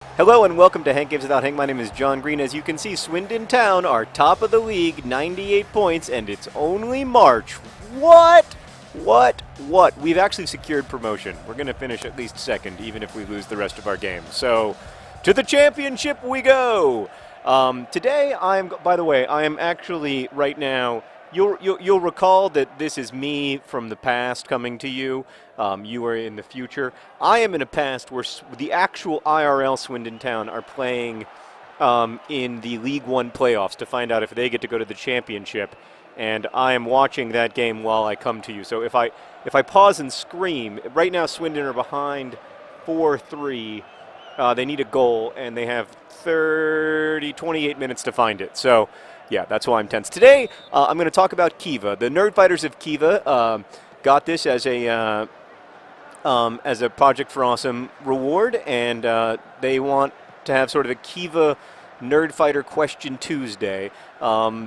Hello and welcome to Hank Games Without Hank. My name is John Green. As you can see, Swindon Town are top of the league, 98 points, and it's only March. What? We've actually secured promotion. We're going to finish at least second, even if we lose the rest of our games. So, to the championship we go! Today, by the way, I am actually, right now, you'll recall that this is me from the past coming to you. You are in the future. I am in a past where the actual IRL Swindon Town are playing in the League One playoffs to find out if they get to go to the championship. And I am watching that game while I come to you. So if I pause and scream, right now Swindon are behind 4-3. They need a goal, and they have 28 minutes to find it. So, yeah, that's why I'm tense. Today, I'm going to talk about Kiva. The Nerdfighters of Kiva got this as a Project for Awesome reward, and they want to have sort of a Kiva Nerdfighter Question Tuesday.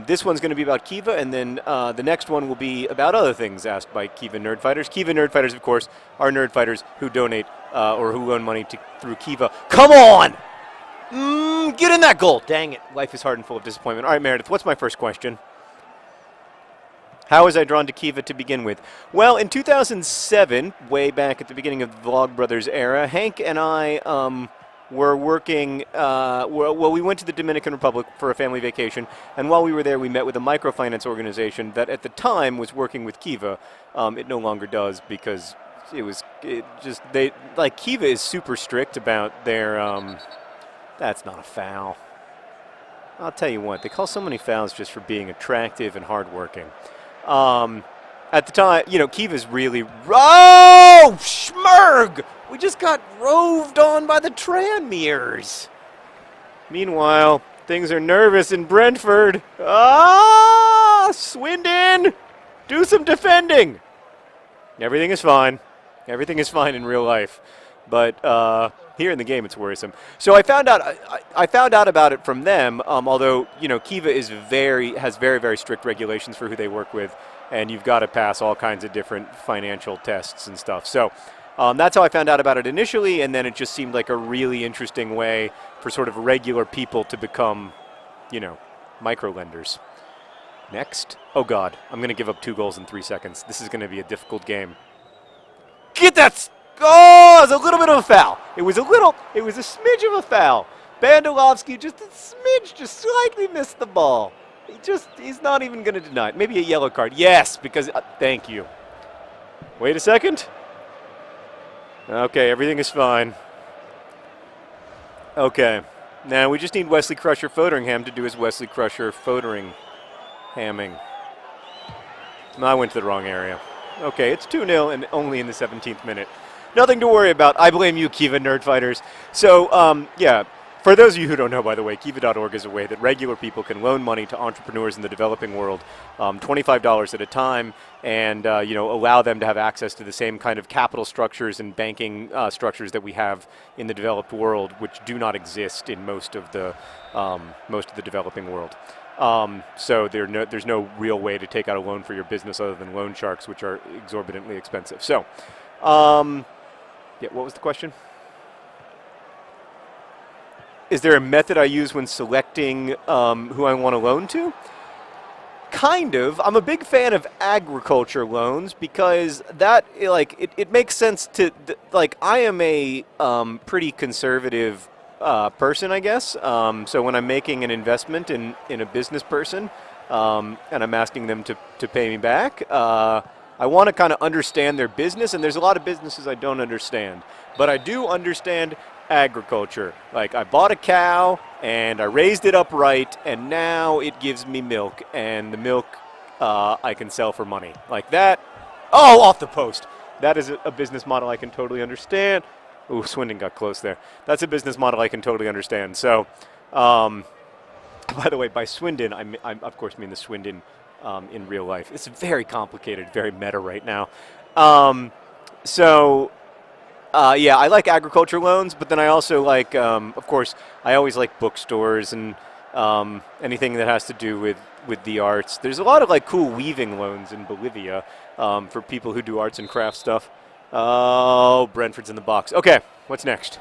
This one's going to be about Kiva, and then the next one will be about other things asked by Kiva Nerdfighters. Kiva Nerdfighters, of course, are nerdfighters who donate or who loan money through Kiva. Come on! Get in that goal! Dang it. Life is hard and full of disappointment. All right, Meredith, what's my first question? How was I drawn to Kiva to begin with? Well, in 2007, way back at the beginning of the Vlogbrothers era, Hank and I were working, we went to the Dominican Republic for a family vacation, and while we were there, we met with a microfinance organization that at the time was working with Kiva. It no longer does because Kiva is super strict about their, that's not a foul. I'll tell you what, they call so many fouls just for being attractive and hardworking. At the time, Kiva's really... Oh, schmurg! We just got roved on by the Tranmeres. Meanwhile, things are nervous in Brentford. Swindon! Do some defending! Everything is fine. Everything is fine in real life. But here in the game, it's worrisome. So I found out about it from them. Although Kiva has very, very strict regulations for who they work with, and you've got to pass all kinds of different financial tests and stuff. So that's how I found out about it initially, and then it just seemed like a really interesting way for sort of regular people to become, micro-lenders. Next. Oh God, I'm going to give up 2 goals in 3 seconds. This is going to be a difficult game. Get that! Oh, it was a little bit of a foul. It was a smidge of a foul. Bandelovsky just slightly missed the ball. He's not even going to deny it. Maybe a yellow card. Yes, because, thank you. Wait a second. Okay, everything is fine. Okay. Now we just need Wesley Crusher Foderingham to do his Wesley Crusher Foderingham-hamming. No, I went to the wrong area. Okay, it's 2-0 and only in the 17th minute. Nothing to worry about. I blame you, Kiva Nerdfighters. So, yeah, for those of you who don't know, by the way, Kiva.org is a way that regular people can loan money to entrepreneurs in the developing world, $25 at a time, and, allow them to have access to the same kind of capital structures and banking structures that we have in the developed world, which do not exist in most of the developing world. So there's no real way to take out a loan for your business other than loan sharks, which are exorbitantly expensive. So, yeah, what was the question? Is there a method I use when selecting who I want to loan to? Kind of. I'm a big fan of agriculture loans because that, it makes sense to, I am a pretty conservative person, I guess. So when I'm making an investment in a business person and I'm asking them to pay me back, I want to kind of understand their business, and there's a lot of businesses I don't understand. But I do understand agriculture. Like, I bought a cow, and I raised it upright, and now it gives me milk, and the milk I can sell for money. Like that. Oh, off the post. That is a business model I can totally understand. Ooh, Swindon got close there. That's a business model I can totally understand. So, by the way, by Swindon, I of course mean the Swindon in real life. It's very complicated, very meta right now. Yeah, I like agriculture loans, but then I also like, of course, I always like bookstores and anything that has to do with the arts. There's a lot of cool weaving loans in Bolivia for people who do arts and crafts stuff. Oh, Brentford's in the box. Okay, what's next?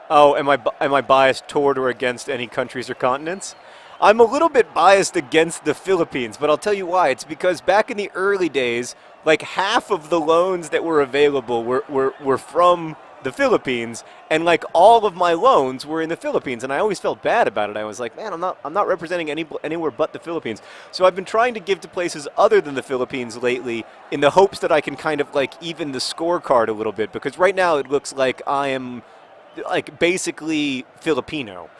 Oh, am I biased toward or against any countries or continents? I'm a little bit biased against the Philippines, but I'll tell you why. It's because back in the early days, like half of the loans that were available were from the Philippines, and like all of my loans were in the Philippines, and I always felt bad about it. I was like, man, I'm not representing anywhere but the Philippines. So I've been trying to give to places other than the Philippines lately in the hopes that I can kind of like even the scorecard a little bit, because right now it looks like I am like basically Filipino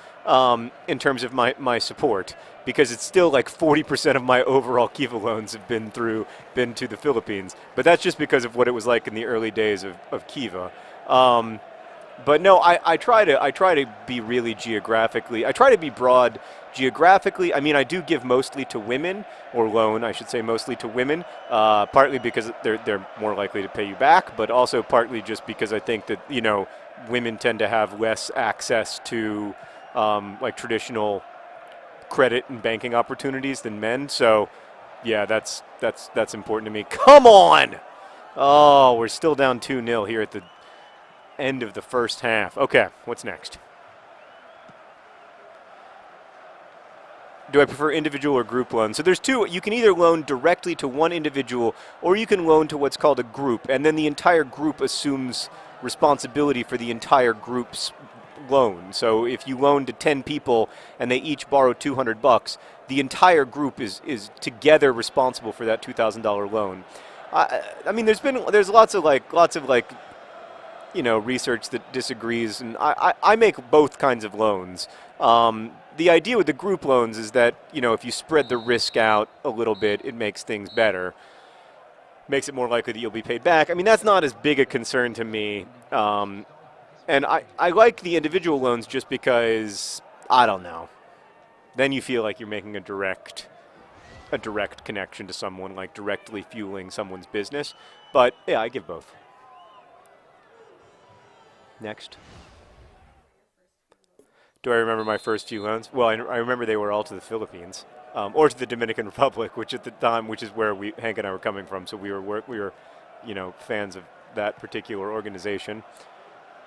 in terms of my support, because it's still like 40% of my overall Kiva loans have been to the Philippines. But that's just because of what it was like in the early days of Kiva. But no, I try to be really geographically. I try to be broad geographically. I mean, I do give mostly to women, or loan, I should say, mostly to women. Partly because they're more likely to pay you back, but also partly just because I think that women tend to have less access to like traditional credit and banking opportunities than men. So yeah, that's important to me. Come on! Oh, we're still down 2-0 here at the end of the first half. Okay, what's next? Do I prefer individual or group loans? So there's two. You can either loan directly to one individual, or you can loan to what's called a group, and then the entire group assumes responsibility for the entire group's loan. So if you loan to 10 people and they each borrow $200, the entire group is together responsible for that $2,000 loan. I mean, there's lots of research that disagrees, and I make both kinds of loans. The idea with the group loans is that, if you spread the risk out a little bit, it makes things better. Makes it more likely that you'll be paid back. I mean, that's not as big a concern to me. And I like the individual loans just because, I don't know, then you feel like you're making a direct connection to someone, like directly fueling someone's business. But yeah, I give both. Next. Do I remember my first few loans? Well, I remember they were all to the Philippines, or to the Dominican Republic, which is where Hank and I were coming from. So we were, fans of that particular organization.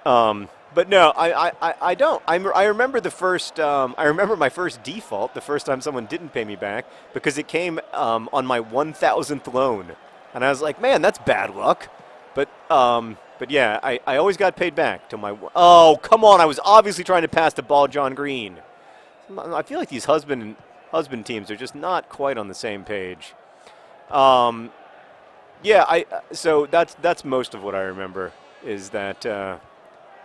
But no, I don't. I remember the first. I remember my first default, the first time someone didn't pay me back, because it came on my 1,000th loan, and I was like, man, that's bad luck. But yeah, I always got paid back till my. Oh, come on! I was obviously trying to pass the ball, John Green. I feel like these husband teams are just not quite on the same page. Yeah, so that's most of what I remember is that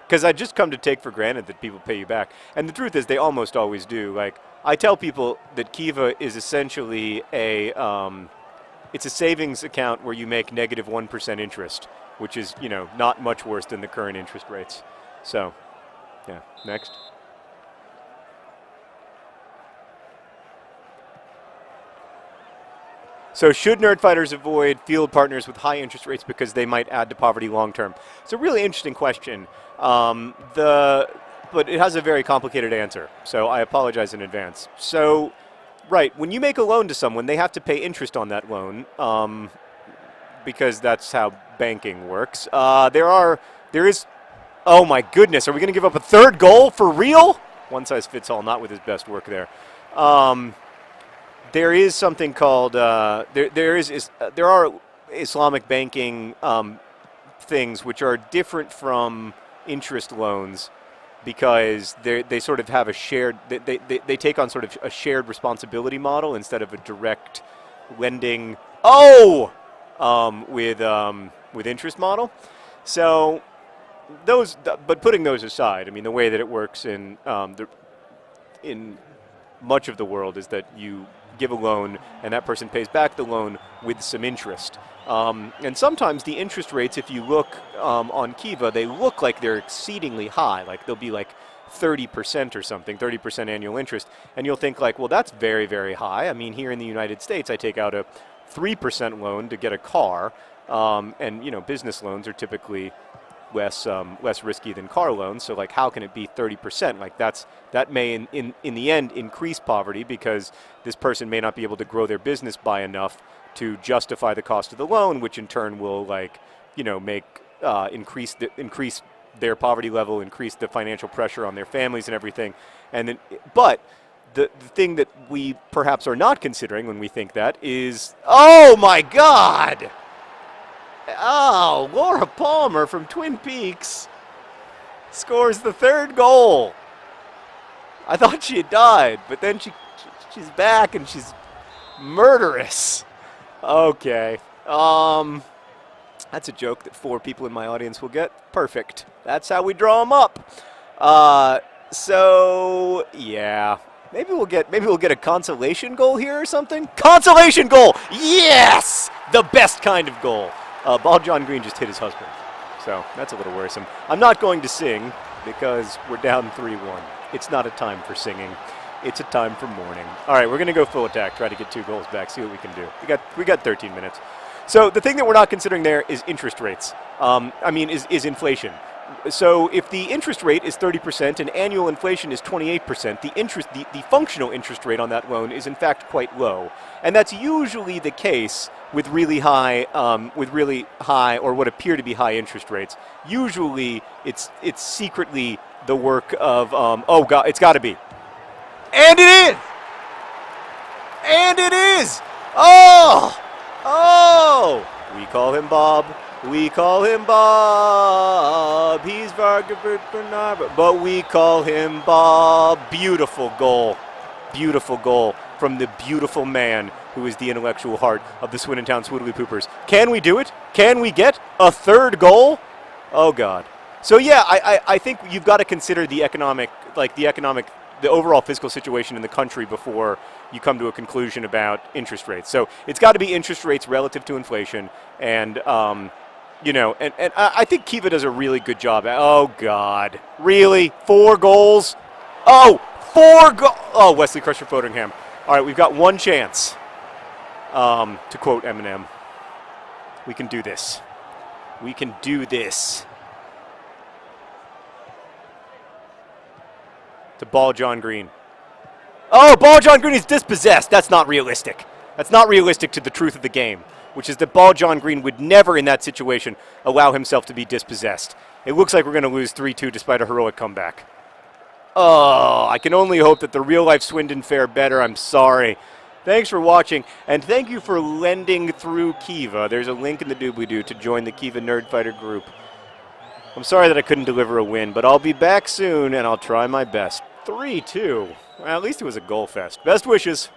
because I just come to take for granted that people pay you back, and the truth is they almost always do. Like, I tell people that Kiva is essentially it's a savings account where you make negative 1% interest, which is, not much worse than the current interest rates. So, yeah, next. So should nerdfighters avoid field partners with high interest rates because they might add to poverty long term? It's a really interesting question, but it has a very complicated answer, so I apologize in advance. So, right, when you make a loan to someone, they have to pay interest on that loan, because that's how banking works. There is, oh my goodness, are we going to give up a third goal for real? One size fits all, not with his best work there. There is something called, there are Islamic banking things which are different from interest loans, because they sort of have a shared, they take on sort of a shared responsibility model instead of a direct lending, with interest model. So but putting those aside, I mean, the way that it works in much of the world is that you give a loan and that person pays back the loan with some interest. And sometimes the interest rates, if you look on Kiva, they look like they're exceedingly high. Like they'll be like 30% or something, 30% annual interest. And you'll think like, well, that's very, very high. I mean, here in the United States, I take out a 3% loan to get a car. And, business loans are typically less risky than car loans. So like, how can it be 30%? Like that may in the end increase poverty, because this person may not be able to grow their business by enough to justify the cost of the loan, which in turn will increase their poverty level, increase the financial pressure on their families and everything. And then, but the thing that we perhaps are not considering when we think that is, oh my God! Oh, Laura Palmer from Twin Peaks scores the 3rd goal. I thought she had died, but then she's back and she's murderous. Okay. That's a joke that 4 people in my audience will get. Perfect. That's how we draw them up. So yeah, maybe we'll get a consolation goal here or something. Consolation goal. Yes, the best kind of goal. Ball John Green just hit his husband, so that's a little worrisome. I'm not going to sing because we're down 3-1. It's not a time for singing. It's a time for mourning. All right, we're going to go full attack, try to get 2 goals back, see what we can do. We got 13 minutes. So the thing that we're not considering there is interest rates. Is inflation. So if the interest rate is 30% and annual inflation is 28%, the functional interest rate on that loan is in fact quite low. And that's usually the case with really high or what appear to be high interest rates. Usually it's secretly the work of, oh God, it's got to be. And it is! And it is! Oh! Oh! We call him Bob. We call him Bob. He's Vargabert Bernard, but we call him Bob. Beautiful goal. Beautiful goal from the beautiful man who is the intellectual heart of the Swindon Town Swoodilypoopers. Can we do it? Can we get a 3rd goal? Oh, God. So, yeah, I think you've got to consider the overall fiscal situation in the country before you come to a conclusion about interest rates. So it's got to be interest rates relative to inflation, and I think Kiva does a really good job. Oh God, really? 4 goals? Oh, 4 goals! Oh, Wesley Crusher Foderingham. All right, we've got 1 chance. To quote Eminem, we can do this. We can do this. To Ball John Green. Oh, Ball John Green is dispossessed. That's not realistic. That's not realistic to the truth of the game, which is that Ball John Green would never in that situation allow himself to be dispossessed. It looks like we're going to lose 3-2 despite a heroic comeback. Oh, I can only hope that the real-life Swindon fare better. I'm sorry. Thanks for watching, and thank you for lending through Kiva. There's a link in the doobly-doo to join the Kiva Nerdfighter group. I'm sorry that I couldn't deliver a win, but I'll be back soon, and I'll try my best. 3-2. Well, at least it was a goal fest. Best wishes.